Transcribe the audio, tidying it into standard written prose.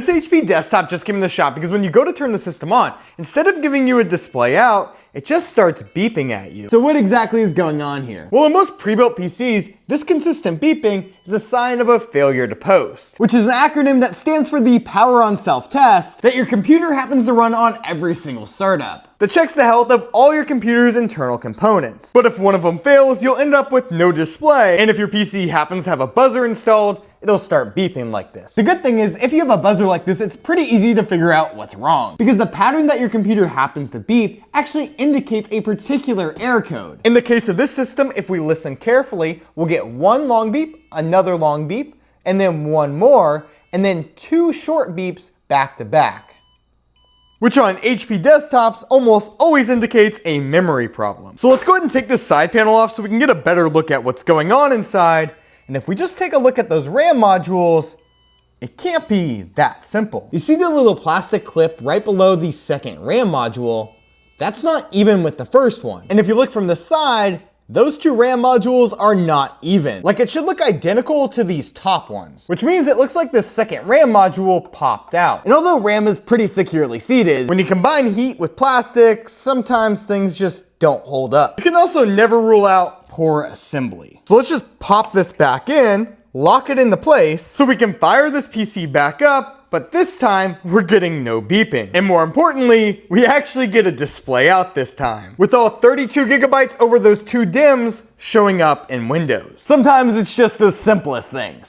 This HP desktop just came in the shop because when you go to turn the system on, instead of giving you a display out, it just starts beeping at you. So what exactly is going on here? Well, in most pre-built PCs, this consistent beeping is a sign of a failure to post. Which is an acronym that stands for the power on self-test that your computer happens to run on every single startup. That checks the health of all your computer's internal components. But if one of them fails, you'll end up with no display, and if your PC happens to have a buzzer installed, it'll start beeping like this. The good thing is, if you have a buzzer like this, it's pretty easy to figure out what's wrong, because the pattern that your computer happens to beep actually indicates a particular error code. In the case of this system, if we listen carefully, we'll get one long beep, another long beep, and then one more, and then two short beeps back to back, which on HP desktops almost always indicates a memory problem. So let's go ahead and take this side panel off so we can get a better look at what's going on inside. And if we just take a look at those RAM modules, it can't be that simple. You see the little plastic clip right below the second RAM module? That's not even with the first one. And if you look from the side, those two RAM modules are not even. Like, it should look identical to these top ones, which means it looks like the second RAM module popped out. And although RAM is pretty securely seated, when you combine heat with plastic, sometimes things just don't hold up. You can also never rule out poor assembly. So let's just pop this back in, lock it into place, so we can fire this PC back up, but this time we're getting no beeping. And more importantly, we actually get a display out this time, with all 32 gigabytes over those two DIMMs showing up in Windows. sometimes it's just the simplest things.